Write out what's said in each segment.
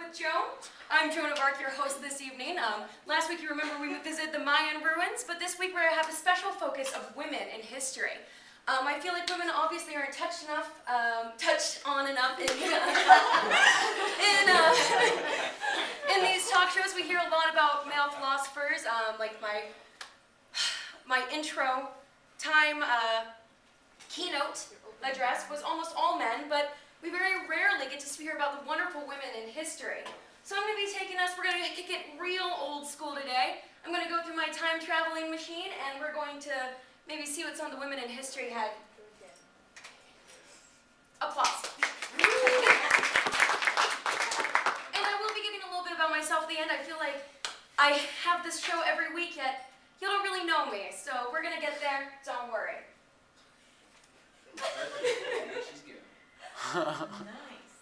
with Joan. I'm Joan of Arc, your host this evening. Last week, you remember, we visited the Mayan ruins, but this week we're going to have a special focus of women in history. I feel like women obviously aren't touched on enough in these talk shows. We hear a lot about male philosophers, like my intro time keynote address was almost all men, but we very rarely get to hear about the wonderful women in history. So I'm going to be we're going to kick it real old school today. I'm going to go through my time traveling machine, and we're going to maybe see what some of the women in history had. Applause. And I will be giving a little bit about myself at the end. I feel like I have this show every week, yet you don't really know me, so we're going to get there. Don't worry. She's good. Nice.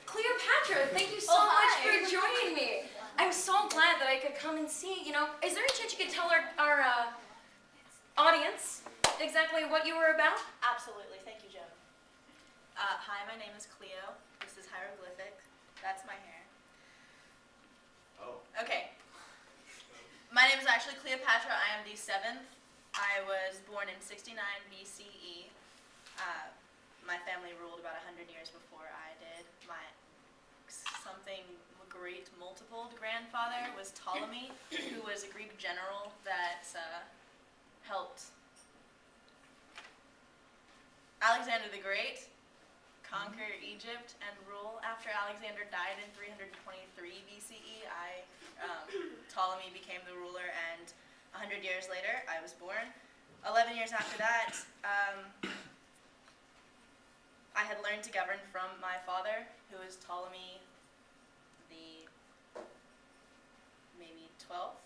Cleopatra, thank you so much for joining me. I'm so glad that I could come and see, is there a chance you could tell our audience exactly what you were about? Absolutely. Thank you, Joan. Hi, my name is Cleo. This is hieroglyphic. That's my hair. Oh. Okay. My name is actually Cleopatra. I am the 7th. I was born in 69 BCE. My family ruled about 100 years before I did. My great multiple grandfather was Ptolemy, who was a Greek general that helped Alexander the Great conquer Egypt and rule. After Alexander died in 323 BCE, Ptolemy became the ruler, and 100 years later, I was born. 11 years after that, I had learned to govern from my father, who was Ptolemy the maybe 12th.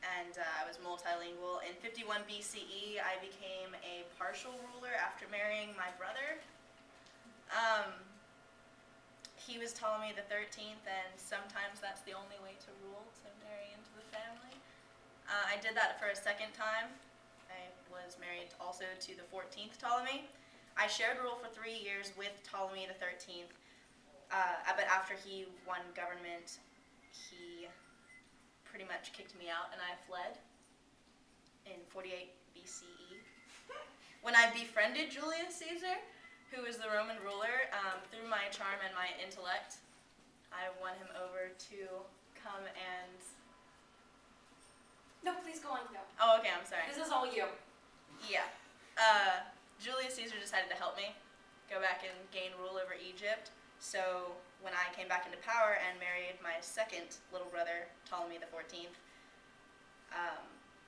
And I was multilingual. In 51 BCE, I became a partial ruler after marrying my brother. He was Ptolemy the 13th, and sometimes that's the only way to rule, to marry into the family. I did that for a second time. I was married also to the 14th Ptolemy. I shared rule for 3 years with Ptolemy the 13th, but after he won government, he pretty much kicked me out, and I fled in 48 BCE. When I befriended Julius Caesar, who was the Roman ruler, through my charm and my intellect, I won him over to come and... No, please go on, go. Oh, okay, I'm sorry. This is all you. Yeah. Julius Caesar decided to help me go back and gain rule over Egypt. So when I came back into power and married my second little brother, Ptolemy the 14th,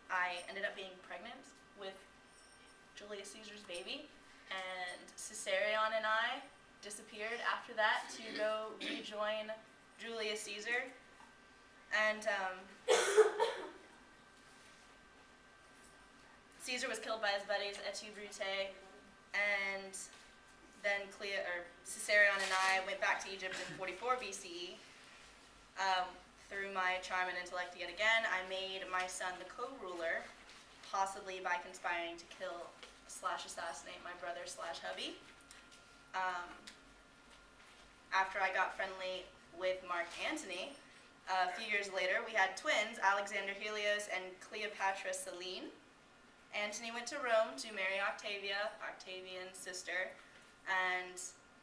I ended up being pregnant with Julius Caesar's baby, and Caesarion and I disappeared after that to go rejoin Julius Caesar. And Caesar was killed by his buddies et Brute, and then Caesarion and I went back to Egypt in 44 BCE. Through my charm and intellect yet again, I made my son the co-ruler, possibly by conspiring to kill / assassinate my brother / hubby. After I got friendly with Mark Antony, a few years later, we had twins, Alexander Helios and Cleopatra Selene. Antony went to Rome to marry Octavia, Octavian's sister, and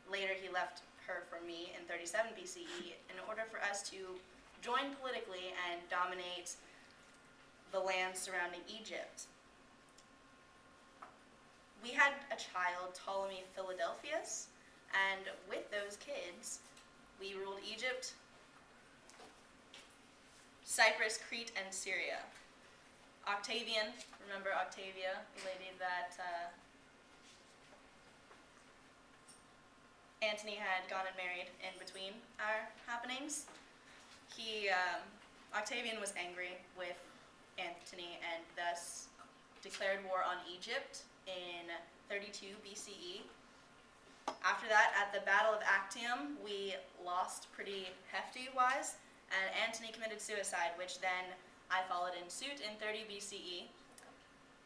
later he left her for me in 37 BCE in order for us to join politically and dominate the land surrounding Egypt. We had a child, Ptolemy Philadelphus, and with those kids, we ruled Egypt, Cyprus, Crete, and Syria. Octavian, remember Octavia, the lady that Antony had gone and married in between our happenings. Octavian was angry with Antony and thus declared war on Egypt in 32 BCE. After that, at the Battle of Actium, we lost pretty hefty-wise, and Antony committed suicide, which then I followed in suit in 30 BCE.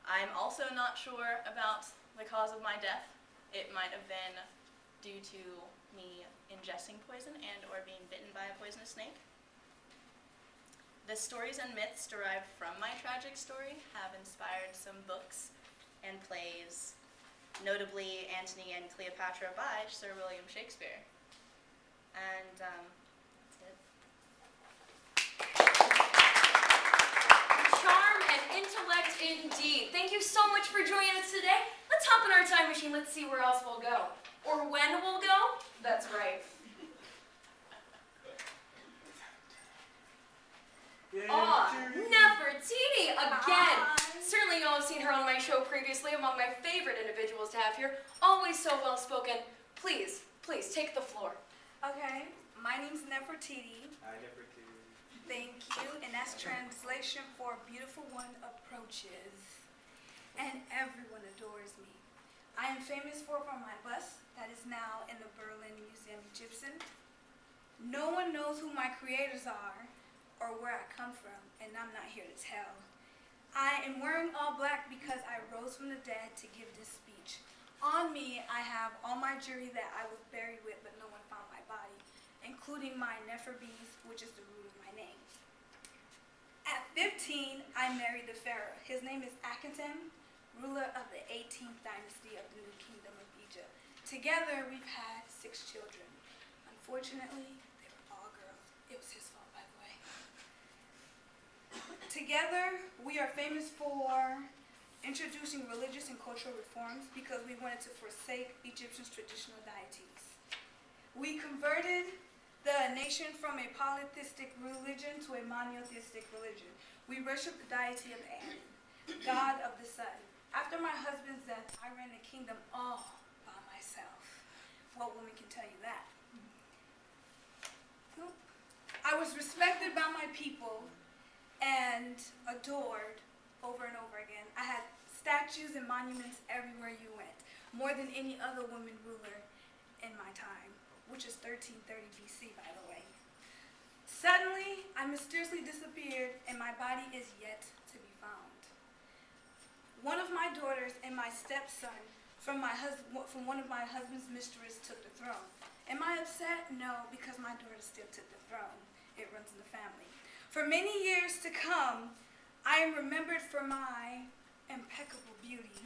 I'm also not sure about the cause of my death. It might have been due to me ingesting poison and or being bitten by a poisonous snake. The stories and myths derived from my tragic story have inspired some books and plays, notably Antony and Cleopatra by Sir William Shakespeare. And that's it. Charm and intellect indeed. Thank you so much for joining us today. Let's hop in our time machine. Let's see where else we'll go. Or when we'll go. That's right. Nefertiti again. Certainly y'all have seen her on my show previously, among my favorite individuals to have here. Always so well spoken. Please, please take the floor. Okay, my name's Nefertiti. Hi, Nefertiti. Thank you, and that's translation for beautiful one approaches. And everyone adores me. I am famous for my bust that is now in the Berlin Museum Egyptian. No one knows who my creators are or where I come from, and I'm not here to tell. I am wearing all black because I rose from the dead to give this speech. On me, I have all my jewelry that I was buried with, but no one found my body, including my Nefer beads, which is the root of my name. At 15, I married the pharaoh. His name is Akhenaten, ruler of the 18th dynasty of the New Kingdom of Egypt. Together, we've had 6 children. Unfortunately, they were all girls. It was his fault, by the way. Together, we are famous for introducing religious and cultural reforms because we wanted to forsake Egyptians' traditional deities. We converted the nation from a polytheistic religion to a monotheistic religion. We worship the deity of Ammon, god of the sun. After my husband's death, I ran the kingdom all by myself. What woman can tell you that? I was respected by my people and adored over and over again. I had statues and monuments everywhere you went, more than any other woman ruler in my time, which is 1330 BC, by the way. Suddenly, I mysteriously disappeared, and my body is yet to be found. One of my daughters and my stepson from one of my husband's mistresses took the throne. Am I upset? No, because my daughter still took the throne. It runs in the family. For many years to come, I am remembered for my impeccable beauty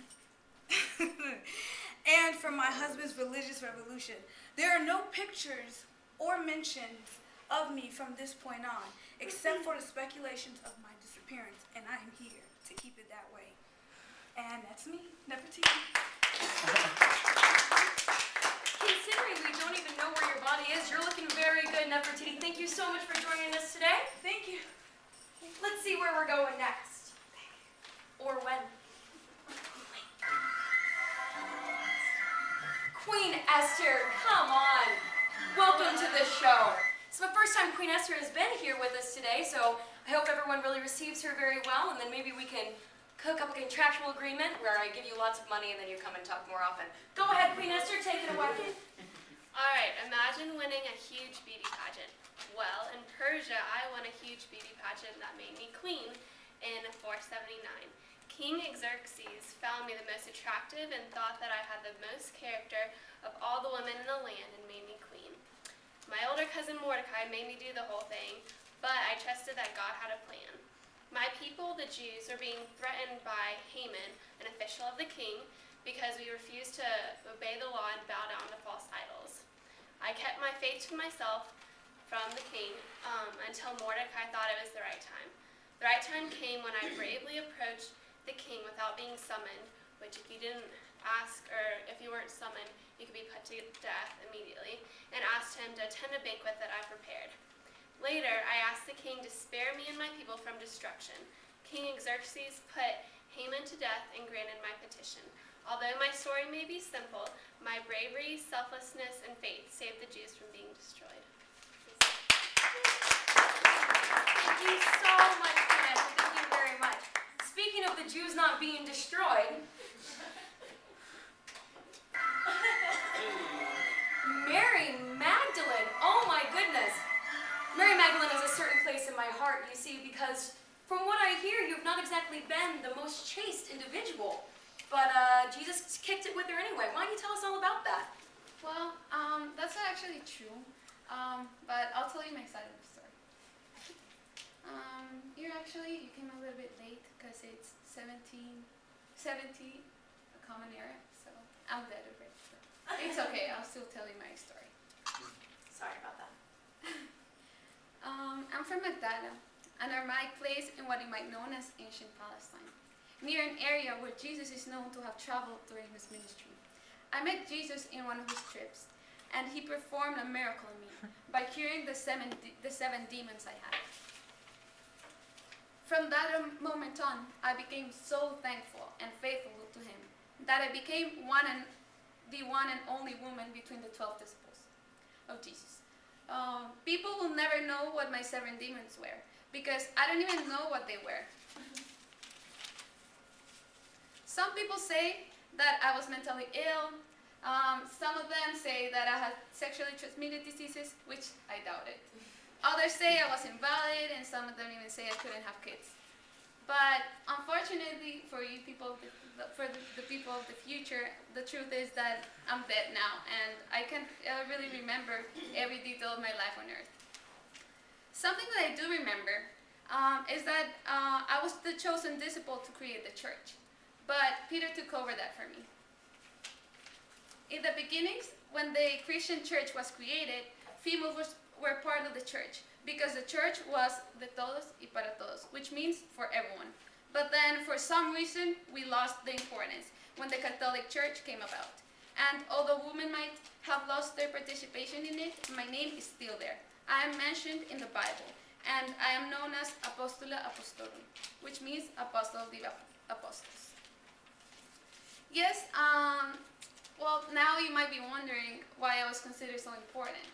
and for my husband's religious revolution. There are no pictures or mentions of me from this point on, except for the speculations of my disappearance, and I am here to keep it that way. And that's me, Nefertiti. Considering we don't even know where your body is, you're looking very good, Nefertiti. Thank you so much for joining us today. Thank you. Let's see where we're going next. Or when. Queen Esther, come on. Welcome to the show. It's the first time Queen Esther has been here with us today, so I hope everyone really receives her very well, and then maybe we can cook up a contractual agreement where I give you lots of money and then you come and talk more often. Go ahead, Queen Esther, take it away. All right, imagine winning a huge beauty pageant. Well, in Persia, I won a huge beauty pageant that made me queen in 479. King Xerxes found me the most attractive and thought that I had the most character of all the women in the land and made me queen. My older cousin Mordecai made me do the whole thing, but I trusted that God had a plan. My people, the Jews, were being threatened by Haman, an official of the king, because we refused to obey the law and bow down to false idols. I kept my faith to myself from the king until Mordecai thought it was the right time. The right time came when I bravely approached the king without being summoned, which if you didn't ask, or if you weren't summoned, you could be put to death immediately, and asked him to attend a banquet that I prepared. Later, I asked the king to spare me and my people from destruction. King Xerxes put Haman to death and granted my petition. Although my story may be simple, my bravery, selflessness, and faith saved the Jews from being destroyed. Thank you so much, Queen Esther. Thank you very much. Speaking of the Jews not being destroyed, Mary Magdalene, oh my goodness. Mary Magdalene has a certain place in my heart, you see, because from what I hear, you've not exactly been the most chaste individual. But Jesus kicked it with her anyway. Why don't you tell us all about that? Well, actually true, but I'll tell you my side of the story. You came a little bit late because it's 1770, a common era, so I'm dead already. So it's okay, I'll still tell you my story. Sorry about that. I'm from Magdalene, an Aramaic place in what you might know as ancient Palestine, near an area where Jesus is known to have traveled during his ministry. I met Jesus in one of his trips, and he performed a miracle on me by curing the seven demons I had. From that moment on, I became so thankful and faithful to him that I became the one and only woman between the 12 disciples of Jesus. People will never know what my 7 demons were because I don't even know what they were. Some people say that I was mentally ill. Some of them say that I had sexually transmitted diseases, which I doubt it. Others say I was invalid, and some of them even say I couldn't have kids. But unfortunately for you people, for the people of the future, the truth is that I'm dead now, and I can't really remember every detail of my life on earth. Something that I do remember is that I was the chosen disciple to create the church, but Peter took over that for me. In the beginnings, when the Christian church was created, females were part of the church because the church was de todos y para todos, which means for everyone. But then, for some reason, we lost the importance when the Catholic Church came about. And although women might have lost their participation in it, my name is still there. I am mentioned in the Bible, and I am known as Apostula Apostolorum, which means Apostle of the Apostles. Yes, well, now you might be wondering why I was considered so important.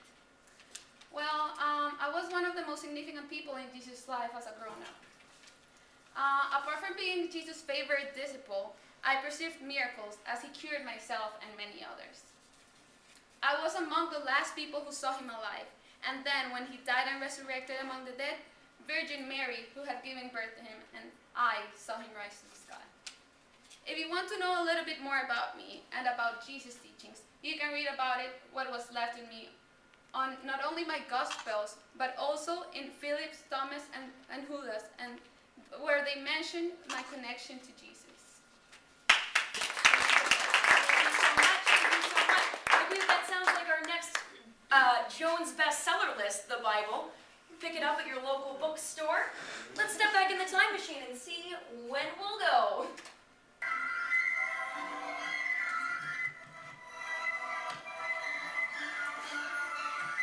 Well, I was one of the most significant people in Jesus' life as a grown-up. Apart from being Jesus' favorite disciple, I perceived miracles as he cured myself and many others. I was among the last people who saw him alive, and then when he died and resurrected among the dead, Virgin Mary, who had given birth to him, and I saw him rise to the sky. If you want to know a little bit more about me and about Jesus' teachings, you can read about it, what was left in me, on not only my Gospels, but also in Philip's, Thomas, and Judas, and where they mention my connection to Jesus. Thank you so much. I believe that sounds like our next Joan's bestseller list, the Bible. Pick it up at your local bookstore. Let's step back in the time machine and see when we'll go.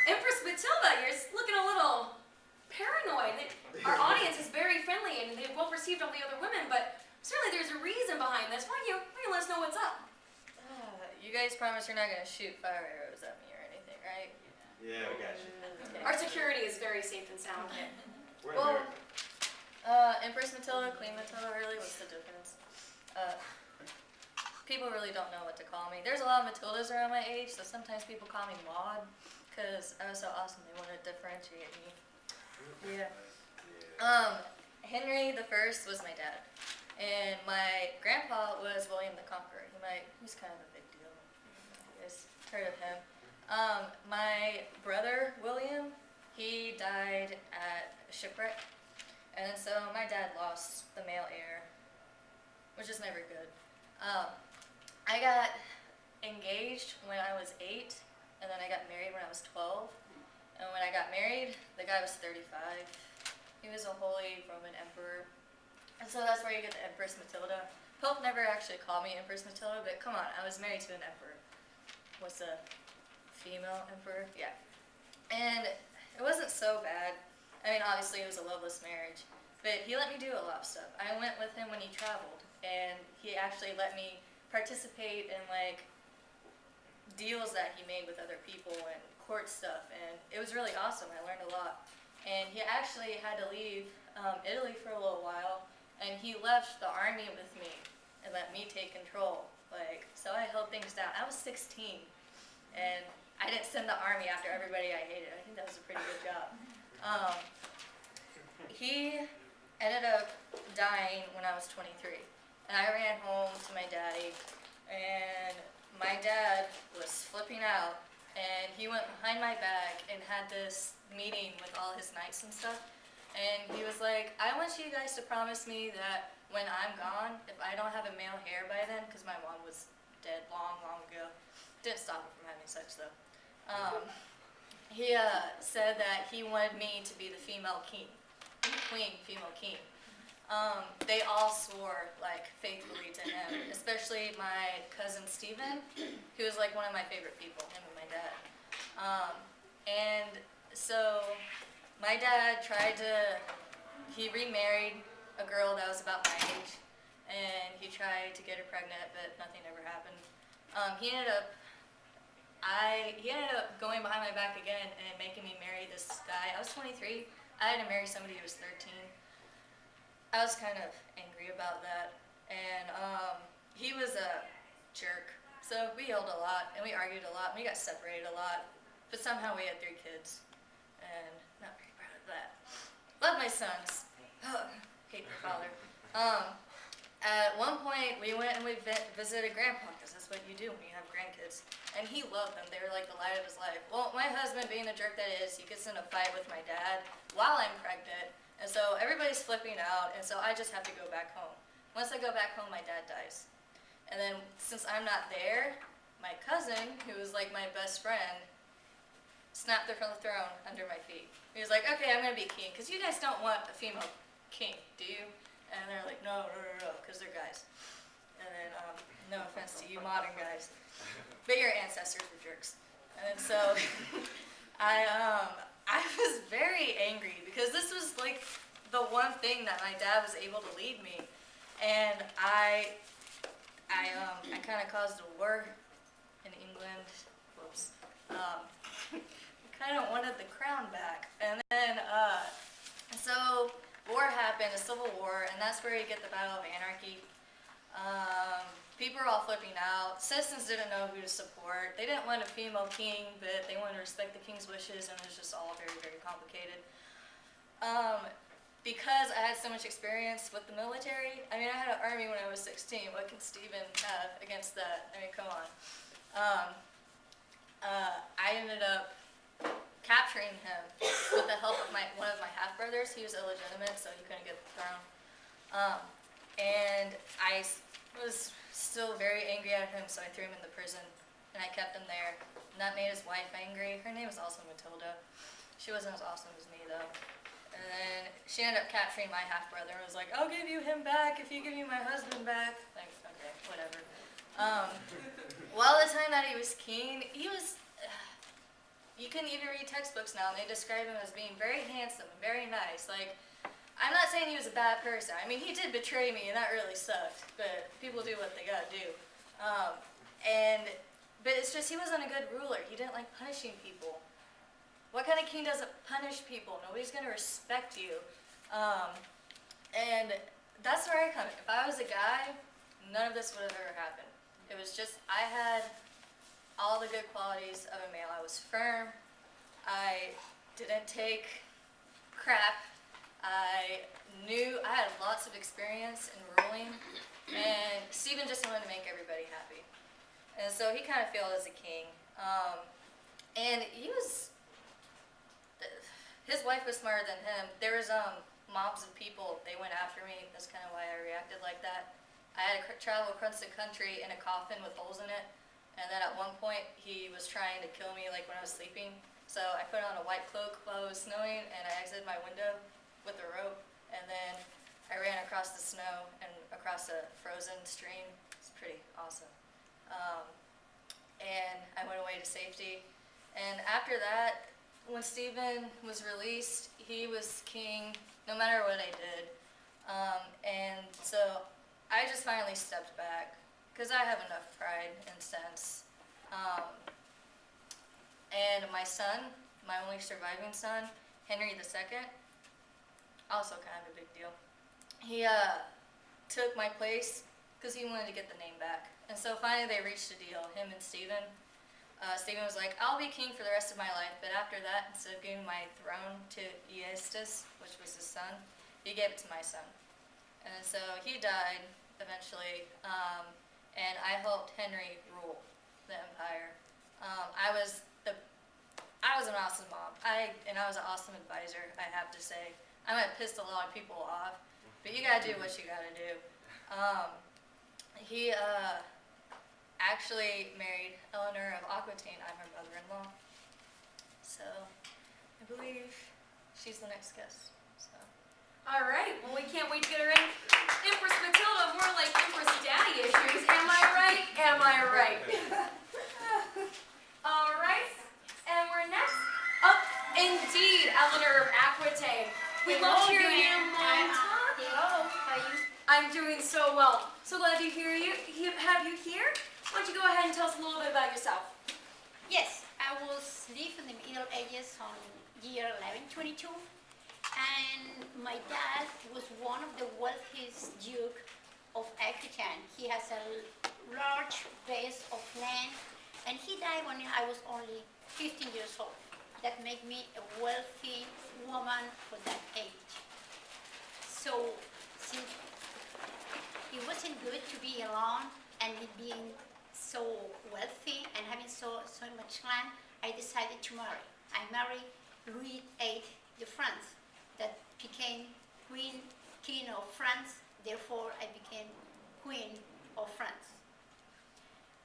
Empress Matilda, you're looking a little paranoid. Our audience is very friendly and they're well received all the other women, but certainly there's a reason behind this. Why don't you let us know what's up? You guys promise you're not going to shoot fire arrows at me or anything, right? Yeah, we got you. Okay. Our security is very safe and sound. Okay. We're in Well, America. Empress Matilda, Queen Matilda, really, what's the difference? People really don't know what to call me. There's a lot of Matildas around my age, so sometimes people call me Maud, because I was so awesome, they want to differentiate me. Yeah. Henry the First was my dad, and my grandpa was William the Conqueror. He's kind of a big deal. You guys heard of him. My brother William, he died at a shipwreck, and so my dad lost the male heir, which is never good. I got engaged when I was 8, and then I got married when I was 12. And when I got married, the guy was 35. He was a Holy Roman Emperor. And so that's where you get the Empress Matilda. Pope never actually called me Empress Matilda, but come on, I was married to an emperor. What's a female emperor? Yeah. And it wasn't so bad. I mean, obviously it was a loveless marriage, but he let me do a lot of stuff. I went with him when he traveled, and he actually let me participate in like deals that he made with other people and court stuff, and it was really awesome. I learned a lot. And he actually had to leave Italy for a little while, and he left the army with me and let me take control. So I held things down. I was 16, and I didn't send the army after everybody I hated. I think that was a pretty good job. He ended up dying when I was 23, and I ran home to my daddy, and my dad was flipping out, and he went behind my back and had this meeting with all his knights and stuff. And he was like, I want you guys to promise me that when I'm gone, if I don't have a male heir by then, because my mom was dead long, long ago, didn't stop her from having sex though. He said that he wanted me to be the female king, queen, female king. They all swore like faithfully to him, especially my cousin Stephen, who was like one of my favorite people, him and my dad. And so my dad he remarried a girl that was about my age, and he tried to get her pregnant, but nothing ever happened. He ended up going behind my back again and making me marry this guy. I was 23. I had to marry somebody who was 13. I was kind of angry about that, and he was a jerk. So we yelled a lot, and we argued a lot, and we got separated a lot, but somehow we had 3 kids, and not very proud of that. Love my sons. Hate my father. At one point, we went and we visited Grandpa, because that's what you do when you have grandkids, and he loved them. They were like the light of his life. Well, my husband, being the jerk that is, he gets in a fight with my dad while I'm pregnant, and so everybody's flipping out, and so I just have to go back home. Once I go back home, my dad dies. And then, since I'm not there, my cousin, who was like my best friend, snapped her from the throne under my feet. He was like, okay, I'm going to be king, because you guys don't want a female king, do you? And they're like, no, because they're guys. And then, no offense to you modern guys, but your ancestors were jerks. And so, I was very angry, because this was like the one thing that my dad was able to lead me. And I kind of caused a war in England. Whoops. Kind of wanted the crown back. And then, so war happened, a civil war, and that's where you get the Battle of Anarchy. People were all flipping out. Citizens didn't know who to support. They didn't want a female king, but they wanted to respect the king's wishes, and it was just all very, very complicated. Because I had so much experience with the military, I mean, I had an army when I was 16. What can Stephen have against that? I mean, come on. I ended up capturing him with the help of one of my half-brothers. He was illegitimate, so he couldn't get the throne. And I was still very angry at him, so I threw him in the prison, and I kept him there. And that made his wife angry. Her name was also Matilda. She wasn't as awesome as me, though. And then she ended up capturing my half-brother and was like, I'll give you him back if you give me my husband back. Like, okay, whatever. Well, the time that he was king, you can even read textbooks now, and they describe him as being very handsome and very nice. Like, I'm not saying he was a bad person. I mean, he did betray me, and that really sucked. But people do what they gotta do. But it's just he wasn't a good ruler. He didn't like punishing people. What kind of king doesn't punish people? Nobody's gonna respect you. And that's where I come in. If I was a guy, none of this would have ever happened. It was just, I had all the good qualities of a male. I was firm. I didn't take crap. I had lots of experience in ruling, and Stephen just wanted to make everybody happy. And so he kind of failed as a king. And his wife was smarter than him. There was mobs of people. They went after me. That's kind of why I reacted like that. I had to travel across the country in a coffin with holes in it. And then at one point, he was trying to kill me like when I was sleeping. So I put on a white cloak while it was snowing, and I exited my window with a rope. And then I ran across the snow and across a frozen stream. It's pretty awesome. And I went away to safety. And after that, when Stephen was released, he was king no matter what I did. And so I just finally stepped back because I have enough pride and sense. And my son, my only surviving son, Henry II, also kind of a big deal. He took my place because he wanted to get the name back. And so finally they reached a deal, him and Stephen. Stephen was like, I'll be king for the rest of my life, but after that, instead of giving my throne to Esther, which was his son, he gave it to my son. And so he died eventually, and I helped Henry rule the empire. I was the was an awesome mom. I was an awesome advisor, I have to say. I might have pissed a lot of people off, but you gotta do what you gotta do. He actually married Eleanor of Aquitaine. I'm her mother-in-law. So I believe she's the next guest. So. All right. Well, we can't wait to get her in. Empress Matilda, more like Empress Daddy issues. Am I right? Am I right? All right. And we're next up, indeed, Eleanor of Aquitaine. We love hearing you, Mom. Hello, how are you? I'm doing so well. So glad to hear you. Have you here? Why don't you go ahead and tell us a little bit about yourself? Yes, I was live in the Middle Ages on year 1122, and my dad was one of the wealthiest Duke of Aquitaine. He has a large base of land, and he died when I was only 15 years old. That made me a wealthy woman for that age. So, since it wasn't good to be alone and being so wealthy and having so much land, I decided to marry. I married Louis VIII de France, that became King of France. Therefore, I became Queen of France.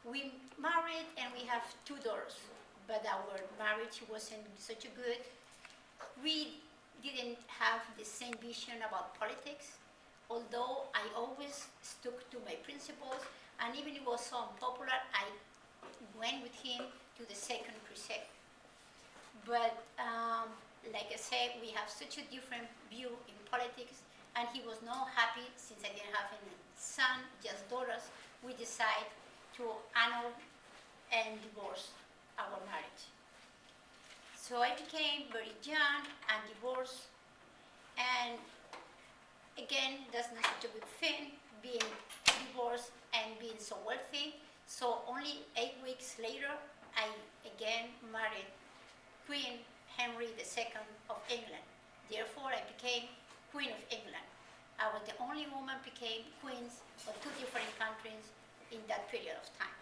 We married and we have 2 daughters, but our marriage wasn't such a good. We didn't have the same vision about politics, although I always stuck to my principles, and even if it was so unpopular, I went with him to the Second Crusade. But like I said, we have such a different view in politics, and he was not happy since I didn't have any son, just daughters. We decided to annul and divorce our marriage. So I became very young and divorced, and again, that's not such a good thing, being divorced and being so wealthy. So only 8 weeks later, I again married Queen Henry II of England. Therefore, I became Queen of England. I was the only woman became queens of 2 different countries in that period of time.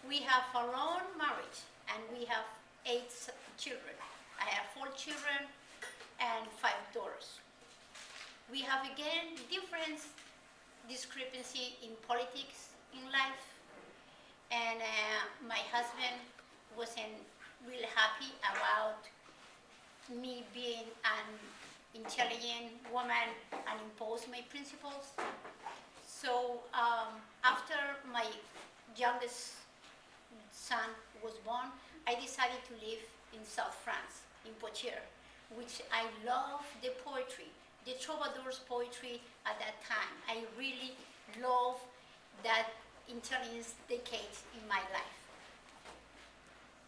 We have a long marriage, and we have 8 children. I have 4 children and 5 daughters. We have again different discrepancy in politics in life, and my husband wasn't really happy about me being an intelligent woman and impose my principles. So after my youngest son was born, I decided to live in South France, in Poitiers, which I love the poetry, the troubadours poetry at that time. I really love that intelligence decades in my life.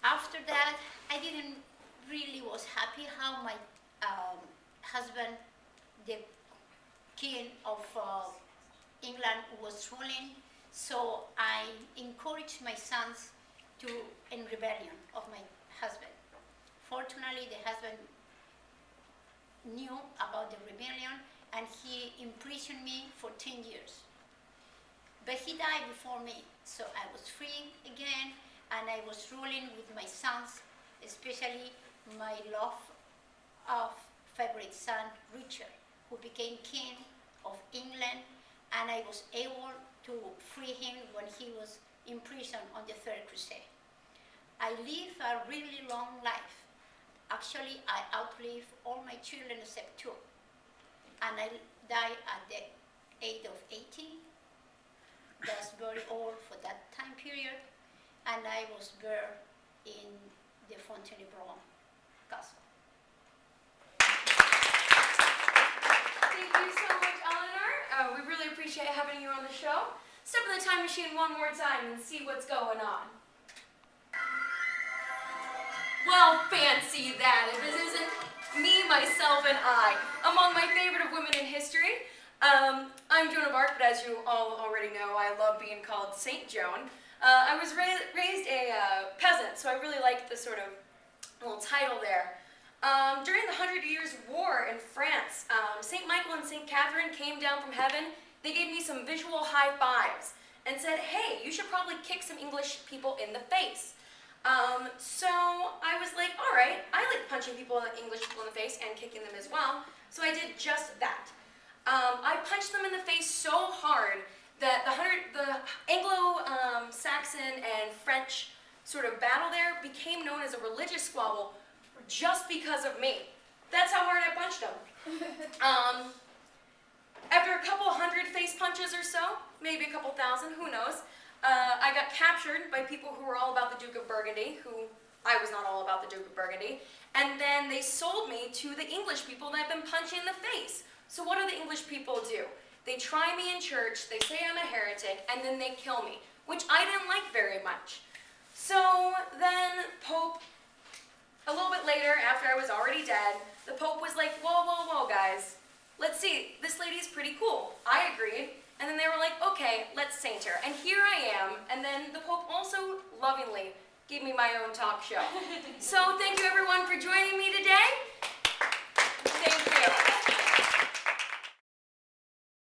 After that, I didn't really was happy how my husband, the king of England, was ruling. So I encouraged my sons to in rebellion of my husband. Fortunately, the husband knew about the rebellion, and he imprisoned me for 10 years. But he died before me, so I was free again, and I was ruling with my sons, especially my love of favorite son, Richard, who became king of England, and I was able to free him when he was in prison on the Third Crusade. I lived a really long life. Actually, I outlived all my children except 2. And I died at the age of 80. That's very old for that time period. And I was buried in the Fontainebleau Castle. Thank you so much, Eleanor. We really appreciate having you on the show. Step in the time machine one more time and see what's going on. Well, fancy that. If this isn't me, myself, and I, among my favorite of women in history. I'm Joan of Arc, but as you all already know, I love being called Saint Joan. I was raised a peasant, so I really like the sort of little title there. During the 100 Years' War in France, St. Michael and St. Catherine came down from heaven. They gave me some visual high fives and said, hey, you should probably kick some English people in the face. So I was like, all punching people, English people in the face, and kicking them as well. So I did just that. I punched them in the face so hard that the Anglo-Saxon and French sort of battle there became known as a religious squabble just because of me. That's how hard I punched them. After a couple hundred face punches or so, maybe a couple thousand, who knows, I got captured by people who were all about the Duke of Burgundy, who I was not all about the Duke of Burgundy, and then they sold me to the English people that I've been punching in the face. So what do the English people do? They try me in church, they say I'm a heretic, and then they kill me, which I didn't like very much. So then Pope, a little bit later, after I was already dead, the Pope was like, whoa, whoa, whoa, guys. Let's see, this lady's pretty cool. I agreed. And then they were like, okay, let's saint her. And here I am. And then the Pope also lovingly gave me my own talk show. So thank you everyone for joining me today.